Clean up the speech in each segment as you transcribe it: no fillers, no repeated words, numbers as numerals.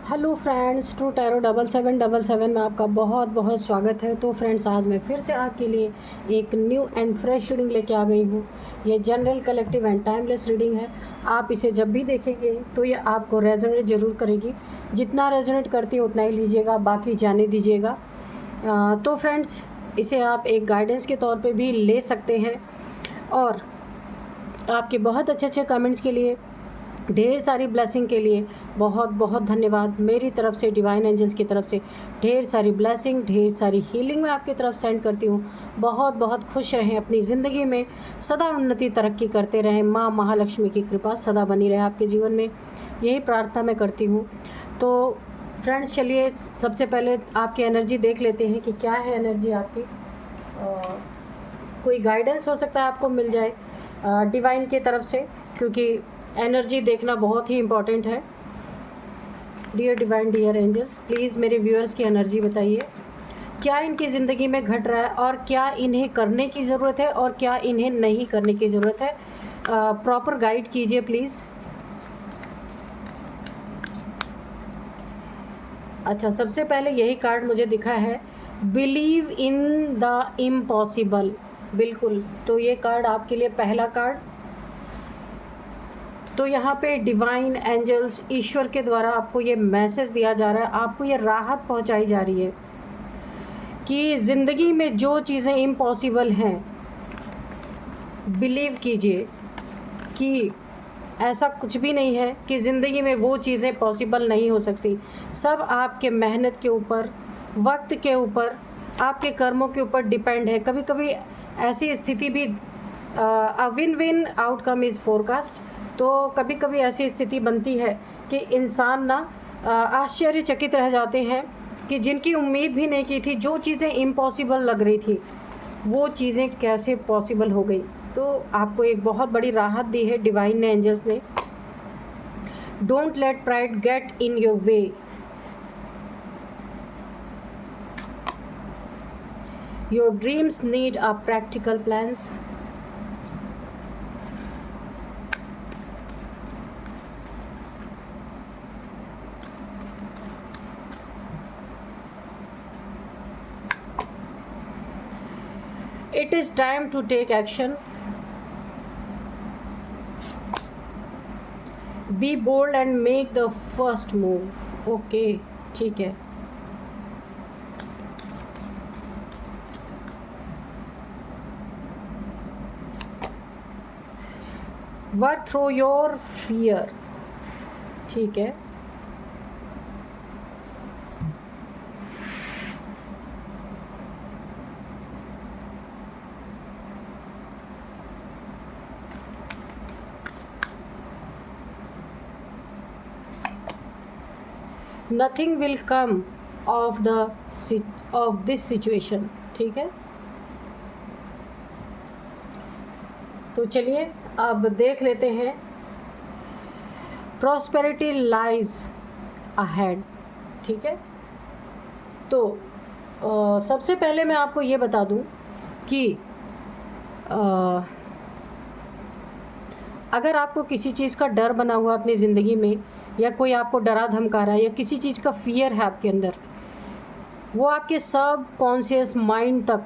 Hello friends, true tarot 7777 में आपका बहुत बहुत स्वागत है। तो फ्रेंड्स, आज मैं फिर से आपके लिए एक न्यू एंड फ्रेश रीडिंग लेके आ गई हूँ। ये general, collective and timeless reading है। आप इसे जब भी देखेंगे तो ये आपको रेजोनेट ज़रूर करेगी। जितना रेजोनेट करती है उतना ही लीजिएगा, बाकी जाने दीजिएगा। तो फ्रेंड्स, इसे आप एक गाइडेंस के तौर पर भी ले सकते हैं। और आपके बहुत अच्छे अच्छे कमेंट्स के लिए, ढेर सारी ब्लेसिंग के लिए बहुत बहुत धन्यवाद। मेरी तरफ से, डिवाइन एंजल्स की तरफ से ढेर सारी ब्लेसिंग, ढेर सारी हीलिंग मैं आपकी तरफ सेंड करती हूँ। बहुत बहुत खुश रहें, अपनी ज़िंदगी में सदा उन्नति तरक्की करते रहें। माँ महालक्ष्मी की कृपा सदा बनी रहे आपके जीवन में, यही प्रार्थना मैं करती हूँ। तो फ्रेंड्स, चलिए सबसे पहले आपकी एनर्जी देख लेते हैं कि क्या है एनर्जी आपकी। कोई गाइडेंस हो सकता है आपको मिल जाए डिवाइन की तरफ से, क्योंकि एनर्जी देखना बहुत ही इम्पॉर्टेंट है। Dear divine, dear angels, please मेरे व्यूअर्स की एनर्जी बताइए। क्या इनकी ज़िंदगी में घट रहा है और क्या इन्हें करने की ज़रूरत है और क्या इन्हें नहीं करने की ज़रूरत है। प्रॉपर गाइड कीजिए प्लीज़। अच्छा, सबसे पहले यही कार्ड मुझे दिखा है, बिलीव इन द इम्पॉसिबल। बिल्कुल, तो ये कार्ड आपके लिए पहला कार्ड। तो यहाँ पे डिवाइन एंजल्स, ईश्वर के द्वारा आपको ये मैसेज दिया जा रहा है, आपको ये राहत पहुँचाई जा रही है कि ज़िंदगी में जो चीज़ें इम्पॉसिबल हैं, बिलीव कीजिए कि ऐसा कुछ भी नहीं है कि ज़िंदगी में वो चीज़ें पॉसिबल नहीं हो सकती। सब आपके मेहनत के ऊपर, वक्त के ऊपर, आपके कर्मों के ऊपर डिपेंड है। कभी कभी ऐसी स्थिति भी, a win win outcome is forecast. तो कभी कभी ऐसी स्थिति बनती है कि इंसान ना आश्चर्यचकित रह जाते हैं कि जिनकी उम्मीद भी नहीं की थी, जो चीज़ें इम्पॉसिबल लग रही थी, वो चीज़ें कैसे पॉसिबल हो गई। तो आपको एक बहुत बड़ी राहत दी है डिवाइन ने, एंजल्स ने। Don't let pride get in your way. Your dreams need a practical plans. It is time to take action. Be bold and make the first move. Okay, ठीक है। Work through your fear. ठीक है। Nothing will come of this situation. ठीक है। तो चलिए अब देख लेते हैं, प्रॉस्पेरिटी लाइज अहेड। ठीक है। तो सबसे पहले मैं आपको ये बता दूं कि अगर आपको किसी चीज़ का डर बना हुआ अपनी ज़िंदगी में, या कोई आपको डरा धमका रहा है, या किसी चीज़ का फियर है आपके अंदर, वो आपके सब कॉन्शियस माइंड तक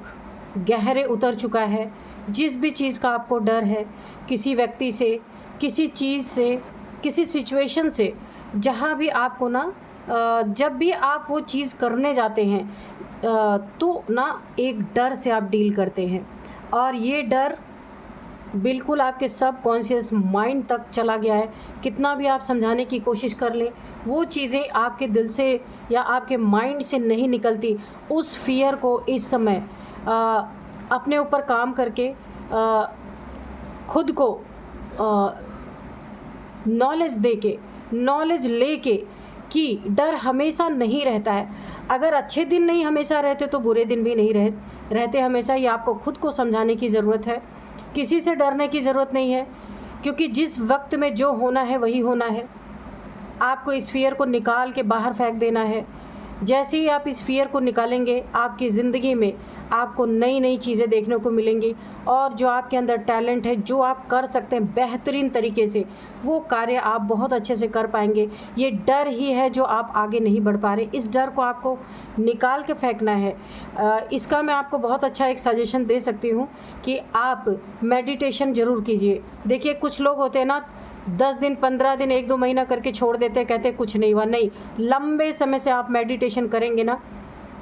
गहरे उतर चुका है। जिस भी चीज़ का आपको डर है, किसी व्यक्ति से, किसी चीज़ से, किसी सिचुएशन से, जहाँ भी आपको ना जब भी आप वो चीज़ करने जाते हैं तो ना एक डर से आप डील करते हैं, और ये डर बिल्कुल आपके सब कॉन्शियस माइंड तक चला गया है। कितना भी आप समझाने की कोशिश कर लें, वो चीज़ें आपके दिल से या आपके माइंड से नहीं निकलती। उस फियर को इस समय अपने ऊपर काम करके खुद को नॉलेज दे के, नॉलेज ले के कि डर हमेशा नहीं रहता है। अगर अच्छे दिन नहीं हमेशा रहते तो बुरे दिन भी नहीं रहते हमेशा। ये आपको खुद को समझाने की ज़रूरत है। किसी से डरने की ज़रूरत नहीं है, क्योंकि जिस वक्त में जो होना है वही होना है। आपको इस फियर को निकाल के बाहर फेंक देना है। जैसे ही आप इस फियर को निकालेंगे, आपकी ज़िंदगी में आपको नई नई चीज़ें देखने को मिलेंगी और जो आपके अंदर टैलेंट है, जो आप कर सकते हैं बेहतरीन तरीके से, वो कार्य आप बहुत अच्छे से कर पाएंगे। ये डर ही है जो आप आगे नहीं बढ़ पा रहे, इस डर को आपको निकाल के फेंकना है। इसका मैं आपको बहुत अच्छा एक सजेशन दे सकती हूँ कि आप मेडिटेशन ज़रूर कीजिए। देखिए कुछ लोग होते हैं ना, 10 दिन 15 दिन 1-2 महीना करके छोड़ देते हैं, कहते हैं कुछ नहीं हुआ। नहीं, लंबे समय से आप मेडिटेशन करेंगे ना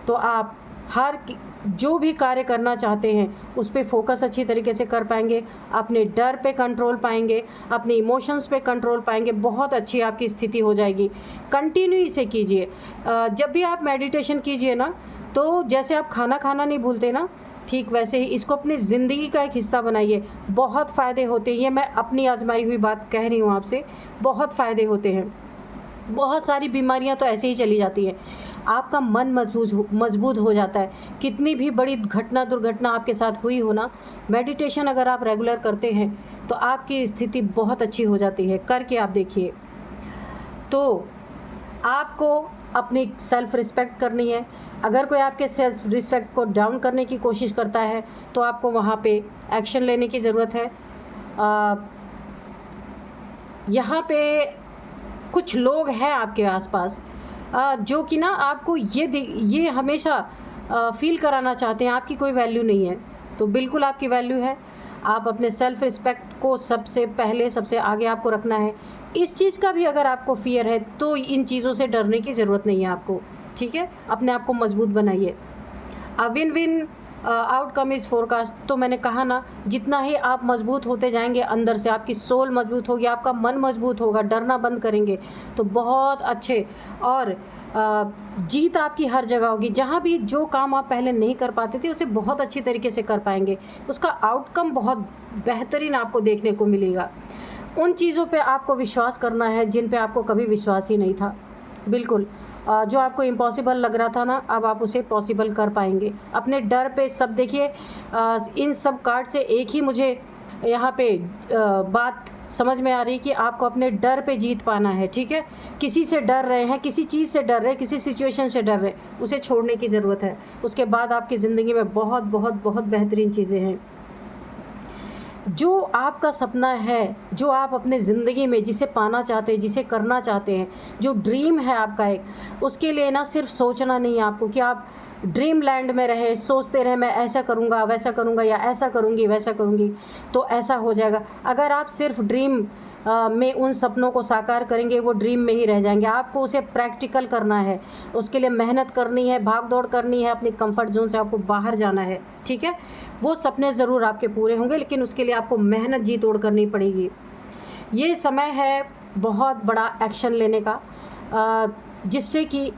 तो आप जो भी कार्य करना चाहते हैं उस पर फोकस अच्छी तरीके से कर पाएंगे, अपने डर पे कंट्रोल पाएंगे, अपने इमोशंस पे कंट्रोल पाएंगे, बहुत अच्छी आपकी स्थिति हो जाएगी। कंटिन्यू इसे कीजिए। जब भी आप मेडिटेशन कीजिए ना, तो जैसे आप खाना खाना नहीं भूलते ना, ठीक वैसे ही इसको अपनी ज़िंदगी का एक हिस्सा बनाइए। बहुत फ़ायदे होते हैं, ये मैं अपनी आजमाई हुई बात कह रही हूँ आपसे, बहुत फ़ायदे होते हैं। बहुत सारी बीमारियां तो ऐसे ही चली जाती हैं। आपका मन मजबूत हो जाता है। कितनी भी बड़ी घटना दुर्घटना आपके साथ हुई हो ना, मेडिटेशन अगर आप रेगुलर करते हैं तो आपकी स्थिति बहुत अच्छी हो जाती है। करके आप देखिए। तो आपको अपनी सेल्फ रिस्पेक्ट करनी है। अगर कोई आपके सेल्फ रिस्पेक्ट को डाउन करने की कोशिश करता है तो आपको वहाँ पे एक्शन लेने की ज़रूरत है। यहाँ पे कुछ लोग हैं आपके आसपास जो कि ना आपको ये हमेशा फील कराना चाहते हैं आपकी कोई वैल्यू नहीं है। तो बिल्कुल आपकी वैल्यू है। आप अपने सेल्फ रिस्पेक्ट को सबसे पहले सबसे आगे आपको रखना है। इस चीज़ का भी अगर आपको फियर है तो इन चीज़ों से डरने की ज़रूरत नहीं है आपको, ठीक है। अपने आप को मजबूत बनाइए। Win win outcome is forecast. तो मैंने कहा ना, जितना ही आप मजबूत होते जाएंगे अंदर से, आपकी सोल मजबूत होगी, आपका मन मजबूत होगा, डरना बंद करेंगे तो बहुत अच्छे और जीत आपकी हर जगह होगी। जहाँ भी जो काम आप पहले नहीं कर पाते थे उसे बहुत अच्छी तरीके से कर पाएंगे। उसका आउटकम बहुत बेहतरीन आपको देखने को मिलेगा। उन चीज़ों पे आपको विश्वास करना है जिन पे आपको कभी विश्वास ही नहीं था। बिल्कुल जो आपको इम्पॉसिबल लग रहा था ना, अब आप उसे पॉसिबल कर पाएंगे। अपने डर पे सब देखिए। इन सब कार्ड से एक ही मुझे यहाँ पे बात समझ में आ रही कि आपको अपने डर पे जीत पाना है, ठीक है। किसी से डर रहे हैं, किसी चीज़ से डर रहे हैं, किसी सिचुएशन से डर रहे हैं, उसे छोड़ने की ज़रूरत है। उसके बाद आपकी ज़िंदगी में बहुत बहुत बहुत बेहतरीन चीज़ें हैं। जो आपका सपना है, जो आप अपने ज़िंदगी में जिसे पाना चाहते हैं, जिसे करना चाहते हैं, जो ड्रीम है आपका एक, उसके लिए ना सिर्फ सोचना नहीं है आपको कि आप ड्रीम लैंड में रहे, सोचते रहे मैं ऐसा करूँगा, वैसा करूँगा, या ऐसा करूँगी, वैसा करूँगी तो ऐसा हो जाएगा। अगर आप सिर्फ ड्रीम में उन सपनों को साकार करेंगे, वो ड्रीम में ही रह जाएंगे। आपको उसे प्रैक्टिकल करना है, उसके लिए मेहनत करनी है, भाग दौड़ करनी है, अपनी कंफर्ट जोन से आपको बाहर जाना है, ठीक है। वो सपने ज़रूर आपके पूरे होंगे, लेकिन उसके लिए आपको मेहनत जी तोड़ करनी पड़ेगी। ये समय है बहुत बड़ा एक्शन लेने का, जिससे कि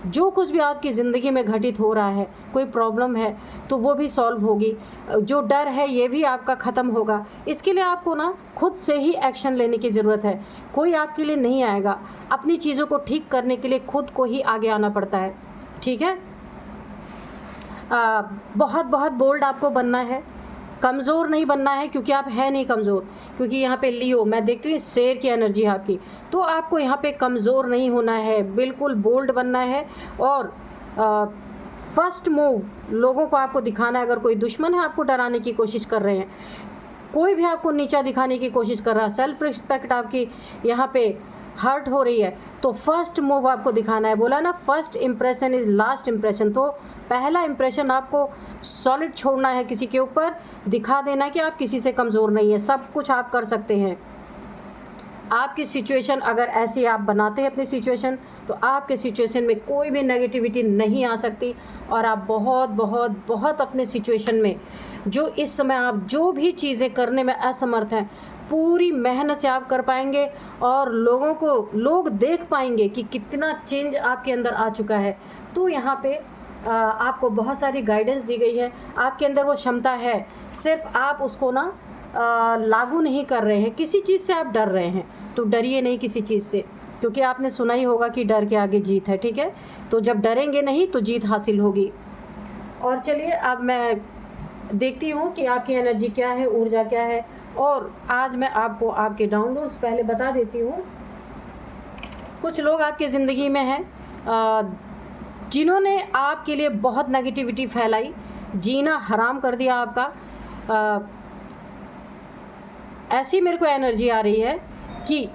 जो कुछ भी आपकी ज़िंदगी में घटित हो रहा है, कोई प्रॉब्लम है तो वो भी सॉल्व होगी, जो डर है ये भी आपका ख़त्म होगा। इसके लिए आपको ना खुद से ही एक्शन लेने की ज़रूरत है। कोई आपके लिए नहीं आएगा। अपनी चीज़ों को ठीक करने के लिए खुद को ही आगे आना पड़ता है, ठीक है। बहुत बहुत बोल्ड आपको बनना है, कमज़ोर नहीं बनना है, क्योंकि आप हैं नहीं कमज़ोर। क्योंकि यहाँ पे लियो मैं देखती हूँ शेर की एनर्जी आपकी, तो आपको यहाँ पे कमज़ोर नहीं होना है, बिल्कुल बोल्ड बनना है। और फर्स्ट मूव लोगों को आपको दिखाना है। अगर कोई दुश्मन है आपको डराने की कोशिश कर रहे हैं, कोई भी आपको नीचा दिखाने की कोशिश कर रहा है, सेल्फ रिस्पेक्ट आपकी यहाँ पे हर्ट हो रही है, तो फर्स्ट मूव आपको दिखाना है। बोला ना, first impression is last impression. तो पहला इम्प्रेशन आपको सॉलिड छोड़ना है, किसी के ऊपर दिखा देना कि आप किसी से कमज़ोर नहीं है, सब कुछ आप कर सकते हैं। आपकी सिचुएशन अगर ऐसी आप बनाते हैं अपनी सिचुएशन, तो आपके सिचुएशन में कोई भी नेगेटिविटी नहीं आ सकती। और आप बहुत बहुत बहुत अपने सिचुएशन में जो इस समय आप जो भी चीज़ें करने में असमर्थ हैं, पूरी मेहनत से आप कर पाएंगे और लोग देख पाएंगे कि कितना चेंज आपके अंदर आ चुका है। तो यहाँ पे आपको बहुत सारी गाइडेंस दी गई है। आपके अंदर वो क्षमता है, सिर्फ आप उसको ना लागू नहीं कर रहे हैं। किसी चीज़ से आप डर रहे हैं तो डरिए नहीं किसी चीज़ से, क्योंकि आपने सुना ही होगा कि डर के आगे जीत है, ठीक है। तो जब डरेंगे नहीं तो जीत हासिल होगी। और चलिए अब मैं देखती हूँ कि आपकी एनर्जी क्या है, ऊर्जा क्या है। और आज मैं आपको आपके डाउनलोड्स पहले बता देती हूँ। कुछ लोग आपकी ज़िंदगी में हैं जिन्होंने आपके लिए बहुत नेगेटिविटी फैलाई, जीना हराम कर दिया आपका। ऐसी मेरे को एनर्जी आ रही है कि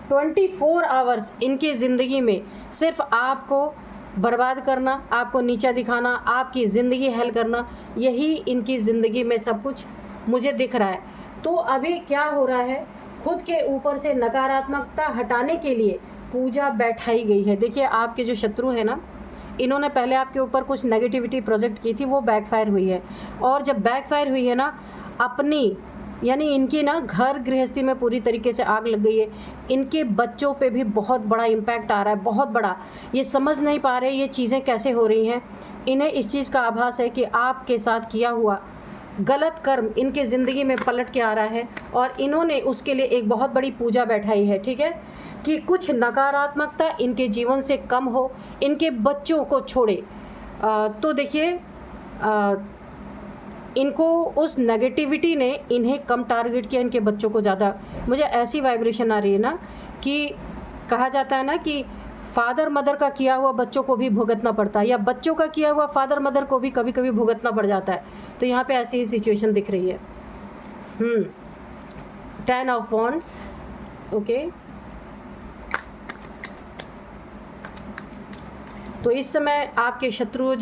24 आवर्स इनकी ज़िंदगी में सिर्फ आपको बर्बाद करना, आपको नीचा दिखाना, आपकी ज़िंदगी हल करना, यही इनकी ज़िंदगी में सब कुछ मुझे दिख रहा है। तो अभी क्या हो रहा है, खुद के ऊपर से नकारात्मकता हटाने के लिए पूजा बैठाई गई है। देखिए आपके जो शत्रु हैं ना, इन्होंने पहले आपके ऊपर कुछ नेगेटिविटी प्रोजेक्ट की थी, वो बैकफायर हुई है। और जब बैकफायर हुई है ना, अपनी यानी इनकी ना घर गृहस्थी में पूरी तरीके से आग लग गई है। इनके बच्चों पे भी बहुत बड़ा इम्पैक्ट आ रहा है, बहुत बड़ा। ये समझ नहीं पा रहे ये चीज़ें कैसे हो रही हैं। इन्हें इस चीज़ का आभास है कि आपके साथ किया हुआ गलत कर्म इनके ज़िंदगी में पलट के आ रहा है, और इन्होंने उसके लिए एक बहुत बड़ी पूजा बैठाई है, ठीक है, कि कुछ नकारात्मकता इनके जीवन से कम हो, इनके बच्चों को छोड़े। तो देखिए इनको उस नेगेटिविटी ने इन्हें कम टारगेट किया, इनके बच्चों को ज़्यादा। मुझे ऐसी वाइब्रेशन आ रही है ना कि कहा जाता है ना कि फादर मदर का किया हुआ बच्चों को भी भुगतना पड़ता है, या बच्चों का किया हुआ फादर मदर को भी कभी कभी भुगतना पड़ जाता है। तो यहाँ पे ऐसी ही सिचुएशन दिख रही है। 10 ऑफ वॉन्ड्स, ओके। तो इस समय आपके शत्रुओं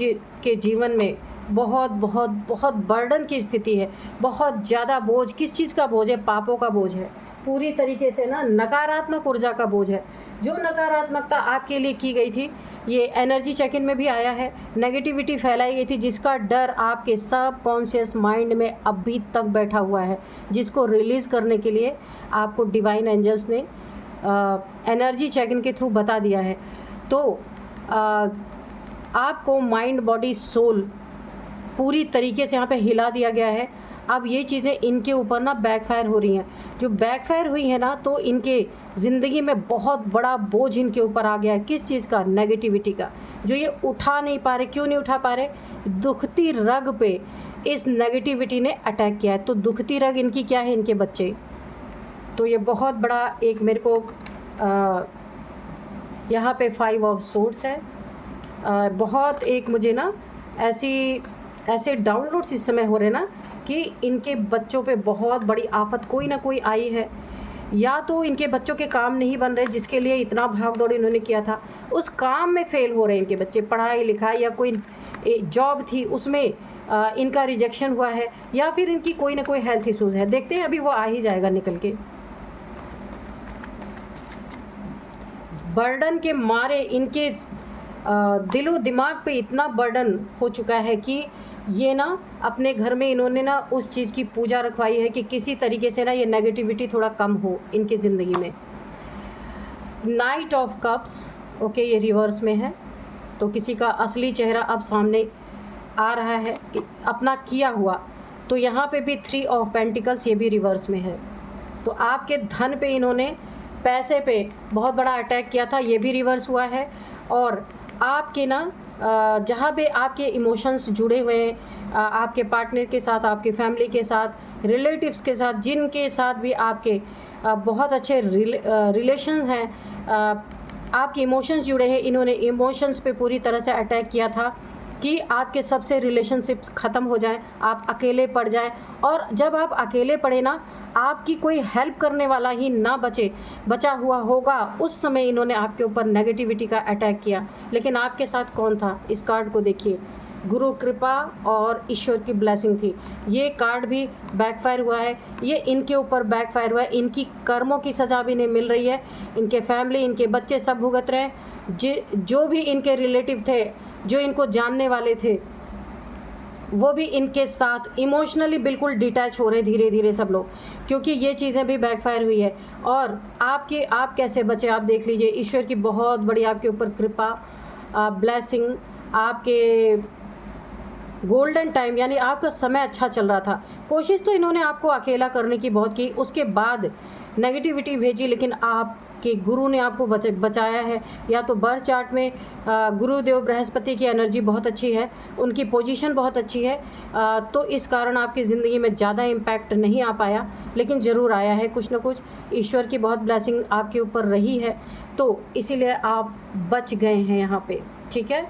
के जीवन में बहुत बहुत बहुत बर्डन की स्थिति है, बहुत ज़्यादा बोझ। किस चीज़ का बोझ है? पापों का बोझ है, पूरी तरीके से ना नकारात्मक ऊर्जा का बोझ है। जो नकारात्मकता आपके लिए की गई थी, ये एनर्जी चेक इन में भी आया है, नेगेटिविटी फैलाई गई थी, जिसका डर आपके सब कॉन्शियस माइंड में अभी तक बैठा हुआ है, जिसको रिलीज़ करने के लिए आपको डिवाइन एंजल्स ने एनर्जी चेक इन के थ्रू बता दिया है। तो आपको माइंड बॉडी सोल पूरी तरीके से यहाँ पे हिला दिया गया है। अब ये चीज़ें इनके ऊपर ना बैकफायर हो रही हैं। जो बैकफायर हुई है ना, तो इनके ज़िंदगी में बहुत बड़ा बोझ इनके ऊपर आ गया है। किस चीज़ का? नेगेटिविटी का, जो ये उठा नहीं पा रहे। क्यों नहीं उठा पा रहे? दुखती रग पे इस नेगेटिविटी ने अटैक किया है। तो दुखती रग इनकी क्या है? इनके बच्चे। तो ये बहुत बड़ा एक मेरे को यहाँ पे 5 ऑफ सोर्ड्स है। बहुत एक मुझे ना ऐसे डाउनलोड्स इस समय हो रहे ना कि इनके बच्चों पे बहुत बड़ी आफत कोई ना कोई आई है, या तो इनके बच्चों के काम नहीं बन रहे जिसके लिए इतना भाग दौड़ इन्होंने किया था, उस काम में फेल हो रहे हैं इनके बच्चे। पढ़ाई लिखाई या कोई जॉब थी उसमें इनका रिजेक्शन हुआ है, या फिर इनकी कोई ना कोई हेल्थ इशूज़ है। देखते हैं, अभी वो आ ही जाएगा निकल के। बर्डन के मारे इनके दिलो दिमाग पे इतना बर्डन हो चुका है कि ये ना अपने घर में इन्होंने ना उस चीज़ की पूजा रखवाई है कि किसी तरीके से ना ये नेगेटिविटी थोड़ा कम हो इनकी ज़िंदगी में। नाइट ऑफ कप्स, ओके, ये रिवर्स में है। तो किसी का असली चेहरा अब सामने आ रहा है कि अपना किया हुआ। तो यहाँ पे भी 3 ऑफ पेंटिकल्स, ये भी रिवर्स में है। तो आपके धन पे इन्होंने, पैसे पे बहुत बड़ा अटैक किया था, ये भी रिवर्स हुआ है। और आपके ना जहाँ पे आपके इमोशंस जुड़े हुए हैं, आपके पार्टनर के साथ, आपके फैमिली के साथ, रिलेटिव्स के साथ, जिनके साथ भी आपके बहुत अच्छे रिलेशन हैं, आपके इमोशंस जुड़े हैं, इन्होंने इमोशंस पे पूरी तरह से अटैक किया था कि आपके सबसे रिलेशनशिप्स ख़त्म हो जाएं, आप अकेले पड़ जाएं। और जब आप अकेले पड़े ना, आपकी कोई हेल्प करने वाला ही ना बचा हुआ होगा, उस समय इन्होंने आपके ऊपर नेगेटिविटी का अटैक किया। लेकिन आपके साथ कौन था? इस कार्ड को देखिए, गुरु कृपा और ईश्वर की ब्लेसिंग थी। ये कार्ड भी बैकफायर हुआ है, ये इनके ऊपर बैकफायर हुआ है। इनकी कर्मों की सज़ा भी इन्हें मिल रही है, इनके फैमिली, इनके बच्चे सब भुगत रहे हैं। जो भी इनके रिलेटिव थे, जो इनको जानने वाले थे, वो भी इनके साथ इमोशनली बिल्कुल डिटैच हो रहे धीरे धीरे सब लोग, क्योंकि ये चीज़ें भी बैकफायर हुई है। और आप कैसे बचे, आप देख लीजिए। ईश्वर की बहुत बड़ी आपके ऊपर कृपा, ब्लेसिंग, आपके गोल्डन टाइम, यानी आपका समय अच्छा चल रहा था। कोशिश तो इन्होंने आपको अकेला करने की बहुत की, उसके बाद नेगेटिविटी भेजी, लेकिन आपके गुरु ने आपको बचाया है। या तो बर्थ चार्ट में गुरुदेव बृहस्पति की एनर्जी बहुत अच्छी है, उनकी पोजीशन बहुत अच्छी है, तो इस कारण आपकी ज़िंदगी में ज़्यादा इम्पैक्ट नहीं आ पाया, लेकिन ज़रूर आया है कुछ ना कुछ। ईश्वर की बहुत ब्लेसिंग आपके ऊपर रही है, तो इसीलिए आप बच गए हैं यहाँ पे, ठीक है।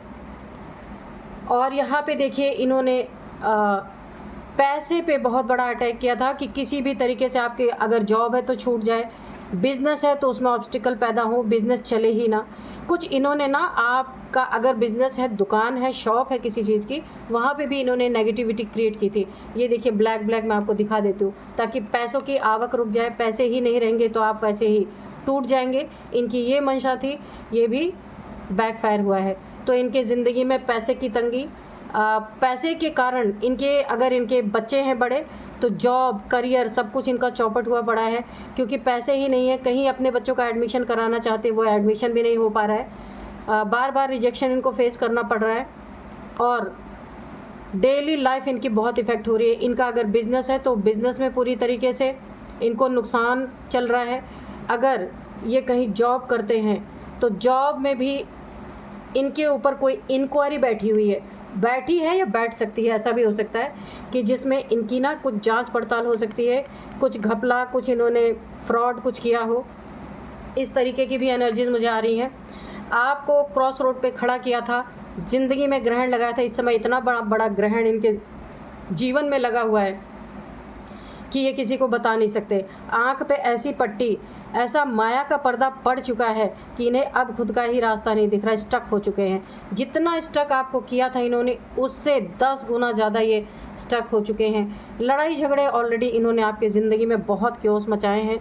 और यहाँ पे देखिए इन्होंने पैसे पे बहुत बड़ा अटैक किया था कि किसी भी तरीके से आपके अगर जॉब है तो छूट जाए, बिज़नेस है तो उसमें ऑब्स्टिकल पैदा हो, बिज़नेस चले ही ना। कुछ इन्होंने ना आपका अगर बिज़नेस है, दुकान है, शॉप है किसी चीज़ की, वहाँ पे भी इन्होंने नेगेटिविटी क्रिएट की थी। ये देखिए ब्लैक ब्लैक मैं आपको दिखा देती हूँ, ताकि पैसों की आवक रुक जाए, पैसे ही नहीं रहेंगे तो आप वैसे ही टूट जाएंगे। इनकी ये मंशा थी, ये भी बैकफायर हुआ है। तो इनके ज़िंदगी में पैसे की तंगी, पैसे के कारण इनके अगर इनके बच्चे हैं बड़े तो जॉब, करियर सब कुछ इनका चौपट हुआ पड़ा है, क्योंकि पैसे ही नहीं है। कहीं अपने बच्चों का एडमिशन कराना चाहते, वो एडमिशन भी नहीं हो पा रहा है। बार बार रिजेक्शन इनको फेस करना पड़ रहा है और डेली लाइफ इनकी बहुत इफ़ेक्ट हो रही है। इनका अगर बिज़नेस है तो बिज़नेस में पूरी तरीके से इनको नुकसान चल रहा है। अगर ये कहीं जॉब करते हैं तो जॉब में भी इनके ऊपर कोई इंक्वायरी बैठी है या बैठ सकती है, ऐसा भी हो सकता है कि जिसमें इनकी ना कुछ जांच पड़ताल हो सकती है, कुछ घपला, कुछ इन्होंने फ्रॉड कुछ किया हो। इस तरीके की भी एनर्जीज मुझे आ रही हैं। आपको क्रॉस रोड पे खड़ा किया था, ज़िंदगी में ग्रहण लगाया था। इस समय इतना बड़ा ग्रहण इनके जीवन में लगा हुआ है कि ये किसी को बता नहीं सकते। आँख पे ऐसी पट्टी, ऐसा माया का पर्दा पड़ चुका है कि इन्हें अब खुद का ही रास्ता नहीं दिख रहा, स्टक हो चुके हैं। जितना स्टक आपको किया था इन्होंने, उससे 10 गुना ज़्यादा ये स्टक हो चुके हैं। लड़ाई झगड़े ऑलरेडी इन्होंने आपकी ज़िंदगी में बहुत क्योस मचाए हैं।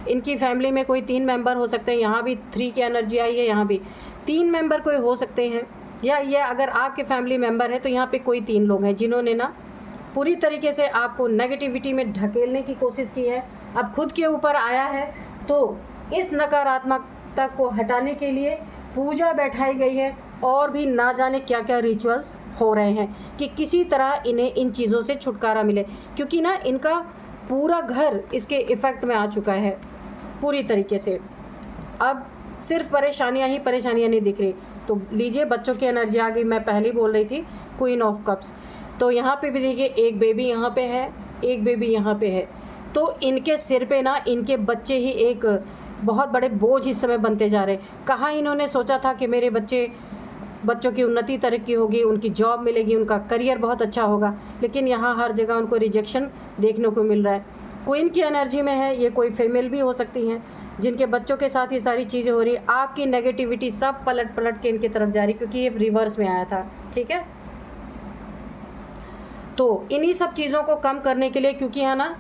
इनकी फैमिली में कोई 3 मेंबर हो सकते हैं, यहाँ भी 3 की एनर्जी आई है, यहाँ भी 3 मेंबर कोई हो सकते हैं, या ये अगर आपके फैमिली मेम्बर है तो यहाँ पर कोई 3 लोग हैं जिन्होंने ना पूरी तरीके से आपको नेगेटिविटी में ढकेलने की कोशिश की है। अब खुद के ऊपर आया है तो इस नकारात्मकता को हटाने के लिए पूजा बैठाई गई है और भी ना जाने क्या क्या रिचुअल्स हो रहे हैं कि किसी तरह इन्हें इन चीज़ों से छुटकारा मिले, क्योंकि ना इनका पूरा घर इसके इफ़ेक्ट में आ चुका है पूरी तरीके से। अब सिर्फ परेशानियां ही परेशानियां नहीं दिख रही। तो लीजिए, बच्चों की एनर्जी आ गई। मैं पहले बोल रही थी क्वीन ऑफ कप्स, तो यहाँ पे भी देखिए एक बेबी यहाँ पे है, एक बेबी यहाँ पे है। तो इनके सिर पे ना इनके बच्चे ही एक बहुत बड़े बोझ इस समय बनते जा रहे हैं। कहाँ इन्होंने सोचा था कि मेरे बच्चों की उन्नति तरक्की होगी, उनकी जॉब मिलेगी, उनका करियर बहुत अच्छा होगा, लेकिन यहाँ हर जगह उनको रिजेक्शन देखने को मिल रहा है। क्वीन की एनर्जी में है, ये कोई फीमेल भी हो सकती हैं जिनके बच्चों के साथ ये सारी चीज़ें हो रही। आपकी नेगेटिविटी सब पलट के इनकी तरफ जा रही, क्योंकि ये रिवर्स में आया था। ठीक है, तो इन्हीं सब चीज़ों को कम करने के लिए, क्योंकि है ना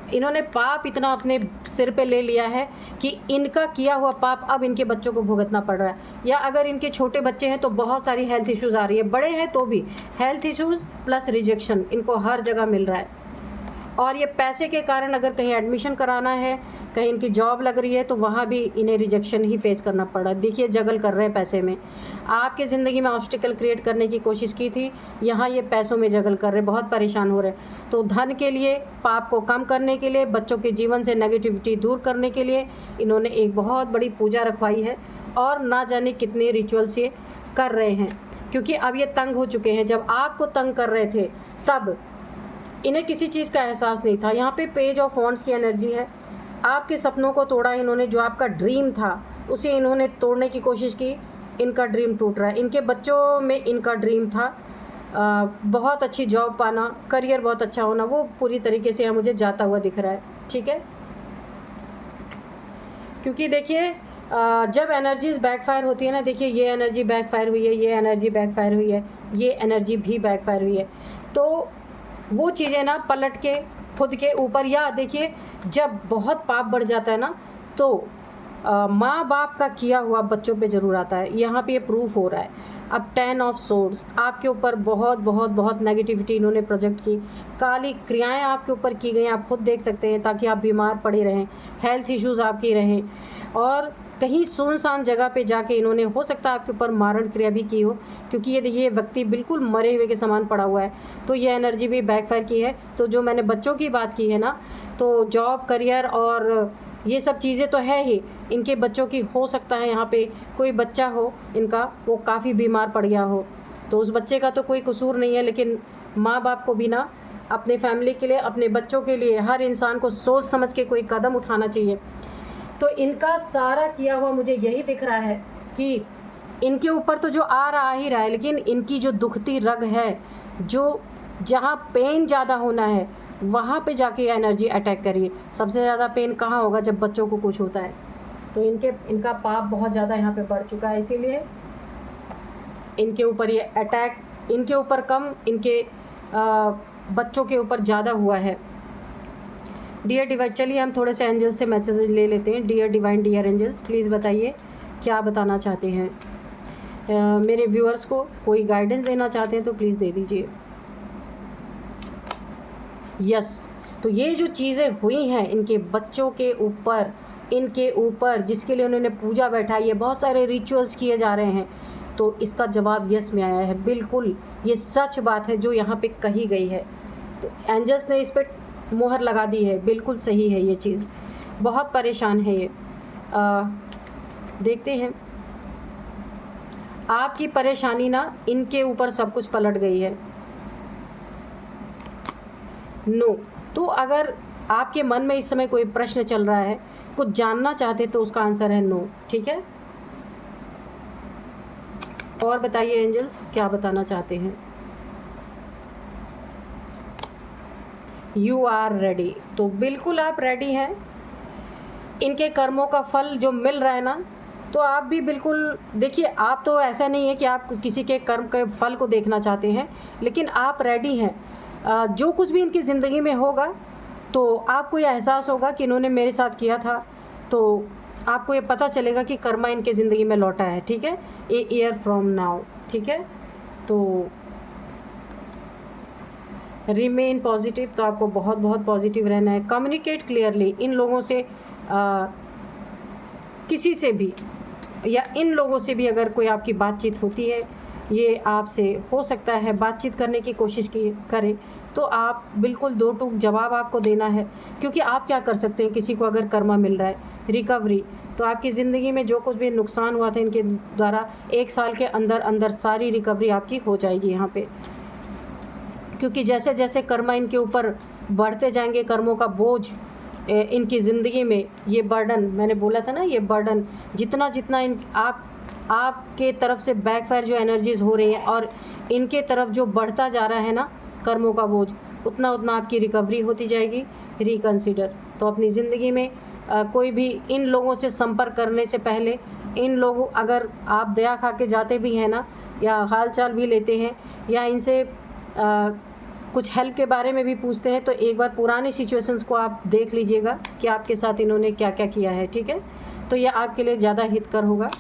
इन्होंने पाप इतना अपने सिर पे ले लिया है कि इनका किया हुआ पाप अब इनके बच्चों को भुगतना पड़ रहा है। या अगर इनके छोटे बच्चे हैं तो बहुत सारी हेल्थ इश्यूज़ आ रही है, बड़े हैं तो भी हेल्थ इश्यूज़ प्लस रिजेक्शन इनको हर जगह मिल रहा है। और ये पैसे के कारण अगर कहीं एडमिशन कराना है, कहीं इनकी जॉब लग रही है, तो वहाँ भी इन्हें रिजेक्शन ही फेस करना पड़ रहा है। देखिए, जगल कर रहे हैं पैसे में। आपके ज़िंदगी में ऑब्स्टिकल क्रिएट करने की कोशिश की थी, यहाँ ये पैसों में जगल कर रहे हैं, बहुत परेशान हो रहे हैं। तो धन के लिए, पाप को कम करने के लिए, बच्चों के जीवन से नेगेटिविटी दूर करने के लिए इन्होंने एक बहुत बड़ी पूजा रखवाई है और ना जाने कितने रिचुअल्स ये कर रहे हैं, क्योंकि अब ये तंग हो चुके हैं। जब आपको तंग कर रहे थे तब इन्हें किसी चीज़ का एहसास नहीं था। यहाँ पे पेज ऑफ वॉन्ड्स की एनर्जी है। आपके सपनों को तोड़ा इन्होंने, जो आपका ड्रीम था उसे इन्होंने तोड़ने की कोशिश की। इनका ड्रीम टूट रहा है। इनके बच्चों में इनका ड्रीम था बहुत अच्छी जॉब पाना, करियर बहुत अच्छा होना, वो पूरी तरीके से यहाँ मुझे जाता हुआ दिख रहा है। ठीक है, क्योंकि देखिए जब एनर्जीज बैकफायर होती है ना, देखिए ये एनर्जी बैकफायर हुई है, ये एनर्जी बैकफायर हुई है, ये एनर्जी भी बैकफायर हुई है। तो वो चीज़ें ना पलट के खुद के ऊपर, या देखिए जब बहुत पाप बढ़ जाता है ना तो माँ बाप का किया हुआ बच्चों पे ज़रूर आता है। यहाँ पे ये प्रूफ हो रहा है। अब 10 ऑफ सोर्ड्स आपके ऊपर बहुत बहुत बहुत नेगेटिविटी इन्होंने प्रोजेक्ट की, काली क्रियाएं आपके ऊपर की गई, आप खुद देख सकते हैं, ताकि आप बीमार पड़े रहें, हेल्थ इश्यूज़ आपकी रहें, और कहीं सुनसान जगह पे जाके इन्होंने हो सकता है आपके ऊपर मारण क्रिया भी की हो, क्योंकि ये व्यक्ति बिल्कुल मरे हुए के समान पड़ा हुआ है। तो ये एनर्जी भी बैकफायर की है। तो जो मैंने बच्चों की बात की है ना, तो जॉब, करियर और ये सब चीज़ें तो है ही। इनके बच्चों की हो सकता है यहाँ पे कोई बच्चा हो इनका, वो काफ़ी बीमार पड़ गया हो, तो उस बच्चे का तो कोई कसूर नहीं है, लेकिन माँ बाप को भी ना अपने फैमिली के लिए, अपने बच्चों के लिए, हर इंसान को सोच समझ के कोई कदम उठाना चाहिए। तो इनका सारा किया हुआ मुझे यही दिख रहा है कि इनके ऊपर तो जो आ रहा ही रहा है, लेकिन इनकी जो दुखती रग है, जो जहाँ पेन ज़्यादा होना है वहाँ पे जाके ये एनर्जी अटैक करिए। सबसे ज़्यादा पेन कहाँ होगा? जब बच्चों को कुछ होता है। तो इनका पाप बहुत ज़्यादा यहाँ पे बढ़ चुका है, इसीलिए इनके ऊपर ये अटैक, इनके ऊपर कम, इनके बच्चों के ऊपर ज़्यादा हुआ है। डियर डिवाइन, चलिए हम थोड़े से एंजल्स से मैसेज ले लेते हैं। Dear divine, dear angels, please बताइए क्या बताना चाहते हैं। मेरे व्यूअर्स को कोई गाइडेंस देना चाहते हैं तो प्लीज़ दे दीजिए। यस, तो ये जो चीज़ें हुई हैं इनके बच्चों के ऊपर, इनके ऊपर जिसके लिए उन्होंने पूजा बैठाई है, बहुत सारे रिचुअल्स किए जा रहे हैं, तो इसका जवाब यस में आया है। बिल्कुल ये सच बात है जो यहाँ पे कही गई है। तो एंजल्स ने इस पर मोहर लगा दी है, बिल्कुल सही है ये चीज़। बहुत परेशान है ये। देखते हैं, आपकी परेशानी ना इनके ऊपर सब कुछ पलट गई है। नो, तो अगर आपके मन में इस समय कोई प्रश्न चल रहा है, कुछ जानना चाहते तो उसका आंसर है नो। ठीक है, और बताइए एंजल्स क्या बताना चाहते हैं। यू आर रेडी, तो बिल्कुल आप रेडी हैं। इनके कर्मों का फल जो मिल रहा है ना, तो आप भी बिल्कुल देखिए, आप तो ऐसा नहीं है कि आप किसी के कर्म के फल को देखना चाहते हैं, लेकिन आप रेडी हैं। जो कुछ भी इनकी ज़िंदगी में होगा तो आपको ये एहसास होगा कि इन्होंने मेरे साथ किया था, तो आपको ये पता चलेगा कि कर्मा इनके ज़िंदगी में लौटा है। ठीक है, ए ईयर फ्रॉम नाउ। ठीक है, तो रिमेन पॉजिटिव, तो आपको बहुत बहुत पॉजिटिव रहना है। कम्युनिकेट क्लियरली इन लोगों से, किसी से भी या इन लोगों से भी अगर कोई आपकी बातचीत होती है, ये आपसे हो सकता है बातचीत करने की कोशिश करें, तो आप बिल्कुल दो टूक जवाब आपको देना है। क्योंकि आप क्या कर सकते हैं, किसी को अगर कर्मा मिल रहा है, रिकवरी, तो आपकी ज़िंदगी में जो कुछ भी नुकसान हुआ था इनके द्वारा 1 साल के अंदर अंदर सारी रिकवरी आपकी हो जाएगी यहाँ पे। क्योंकि जैसे जैसे कर्मा इनके ऊपर बढ़ते जाएंगे, कर्मों का बोझ इनकी ज़िंदगी में, ये बर्डन, मैंने बोला था ना, ये बर्डन जितना जितना आपके तरफ से बैकफायर जो एनर्जीज़ हो रही हैं और इनके तरफ जो बढ़ता जा रहा है ना कर्मों का बोझ, उतना उतना आपकी रिकवरी होती जाएगी। रिकंसिडर, तो अपनी ज़िंदगी में कोई भी इन लोगों से संपर्क करने से पहले, इन लोगों, अगर आप दया खा के जाते भी हैं ना, या हाल चाल भी लेते हैं, या इनसे कुछ हेल्प के बारे में भी पूछते हैं, तो एक बार पुरानी सिचुएशंस को आप देख लीजिएगा कि आपके साथ इन्होंने क्या क्या किया है। ठीक है, तो यह आपके लिए ज़्यादा हितकर होगा।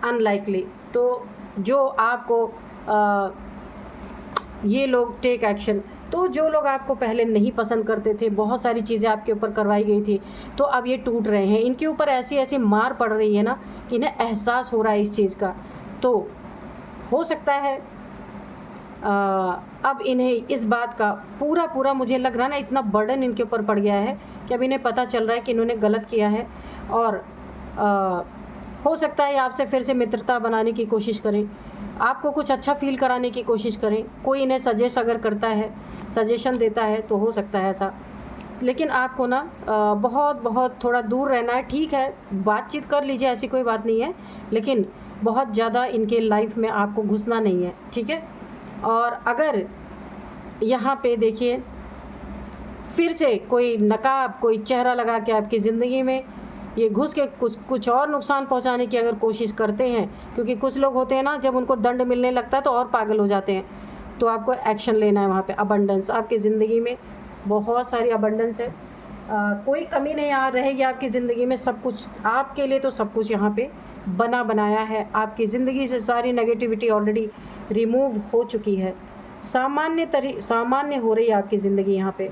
अनलाइकली, तो जो आपको ये लोग टेक एक्शन, तो जो लोग आपको पहले नहीं पसंद करते थे, बहुत सारी चीज़ें आपके ऊपर करवाई गई थी, तो अब ये टूट रहे हैं। इनके ऊपर ऐसी ऐसी मार पड़ रही है ना कि इन्हें एहसास हो रहा है इस चीज़ का। तो हो सकता है अब इन्हें इस बात का पूरा मुझे लग रहा है ना, इतना बर्डन इनके ऊपर पड़ गया है कि अब इन्हें पता चल रहा है कि इन्होंने गलत किया है। और हो सकता है आपसे फिर से मित्रता बनाने की कोशिश करें, आपको कुछ अच्छा फील कराने की कोशिश करें। कोई इन्हें सजेस्ट अगर करता है, सजेशन देता है, तो हो सकता है ऐसा। लेकिन आपको ना बहुत बहुत थोड़ा दूर रहना है। ठीक है, बातचीत कर लीजिए, ऐसी कोई बात नहीं है, लेकिन बहुत ज़्यादा इनके लाइफ में आपको घुसना नहीं है। ठीक है, और अगर यहाँ पे देखिए फिर से कोई नकाब, कोई चेहरा लगा के आपकी ज़िंदगी में ये घुस के कुछ और नुकसान पहुँचाने की अगर कोशिश करते हैं, क्योंकि कुछ लोग होते हैं ना, जब उनको दंड मिलने लगता है तो और पागल हो जाते हैं, तो आपको एक्शन लेना है वहाँ पे। अबंडेंस, आपकी ज़िंदगी में बहुत सारी अबंडेंस है, कोई कमी नहीं आ रहेगी आपकी ज़िंदगी में। सब कुछ आपके लिए, तो सब कुछ यहाँ पे बना बनाया है। आपकी ज़िंदगी से सारी नेगेटिविटी ऑलरेडी रिमूव हो चुकी है, सामान्य हो रही है आपकी ज़िंदगी यहाँ पे।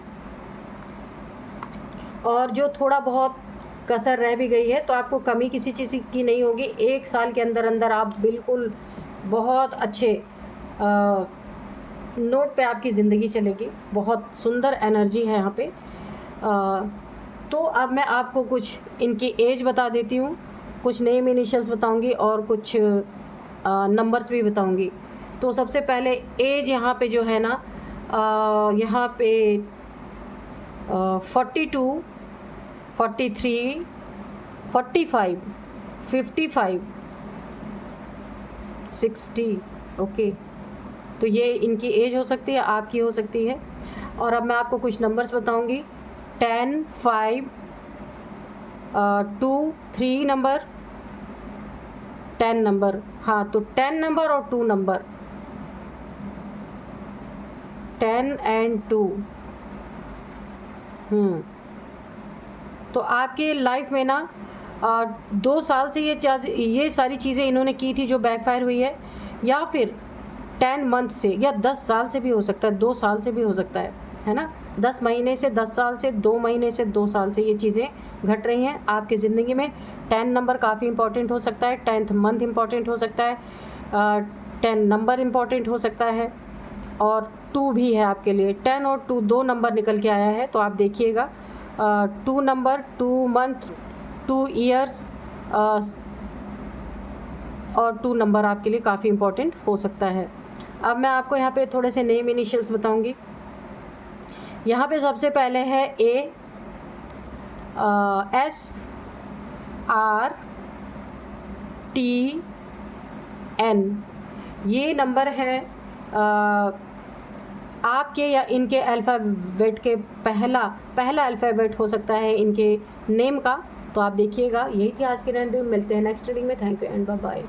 और जो थोड़ा बहुत कसर रह भी गई है, तो आपको कमी किसी चीज़ की नहीं होगी। 1 साल के अंदर अंदर आप बिल्कुल बहुत अच्छे नोट पे आपकी ज़िंदगी चलेगी। बहुत सुंदर एनर्जी है यहाँ पे। तो अब मैं आपको कुछ इनकी एज बता देती हूँ, कुछ नेम इनिशियल्स बताऊँगी और कुछ नंबर्स भी बताऊँगी। तो सबसे पहले एज यहाँ पे जो है ना, यहाँ पे 42, 43, 45, 55, 60। ओके, तो ये इनकी एज हो सकती है, आपकी हो सकती है। और अब मैं आपको कुछ नंबर्स बताऊंगी। 10, 5, 2, 3 नंबर, 10 नंबर। हाँ, तो 10 नंबर और 2 नंबर, 10 एंड 2। तो आपके लाइफ में ना 2 साल से ये सारी चीज़ें इन्होंने की थी जो बैकफायर हुई है, या फिर 10 मंथ से, या 10 साल से भी हो सकता है, 2 साल से भी हो सकता है ना। 10 महीने से, 10 साल से, 2 महीने से, 2 साल से ये चीज़ें घट रही हैं आपकी ज़िंदगी में। 10 नंबर काफ़ी इंपॉर्टेंट हो सकता है, 10th मंथ इंपॉर्टेंट हो सकता है, 10 नंबर इंपॉर्टेंट हो सकता है, और 2 भी है आपके लिए। 10 और 2 2 नंबर निकल के आया है, तो आप देखिएगा 2 नंबर, 2 मंथ, 2 ईयर्स और 2 नंबर आपके लिए काफ़ी इंपॉर्टेंट हो सकता है। अब मैं आपको यहाँ पे थोड़े से नेम इनिशियल्स बताऊंगी। यहाँ पे सबसे पहले है A, S, R, T, N। ये नंबर है आपके या इनके अल्फ़ाबेट के पहला अल्फ़ाबेट हो सकता है इनके नेम का। तो आप देखिएगा। यही थी आज की रीडिंग, मिलते हैं नेक्स्ट रीडिंग में। Thank you and bye bye.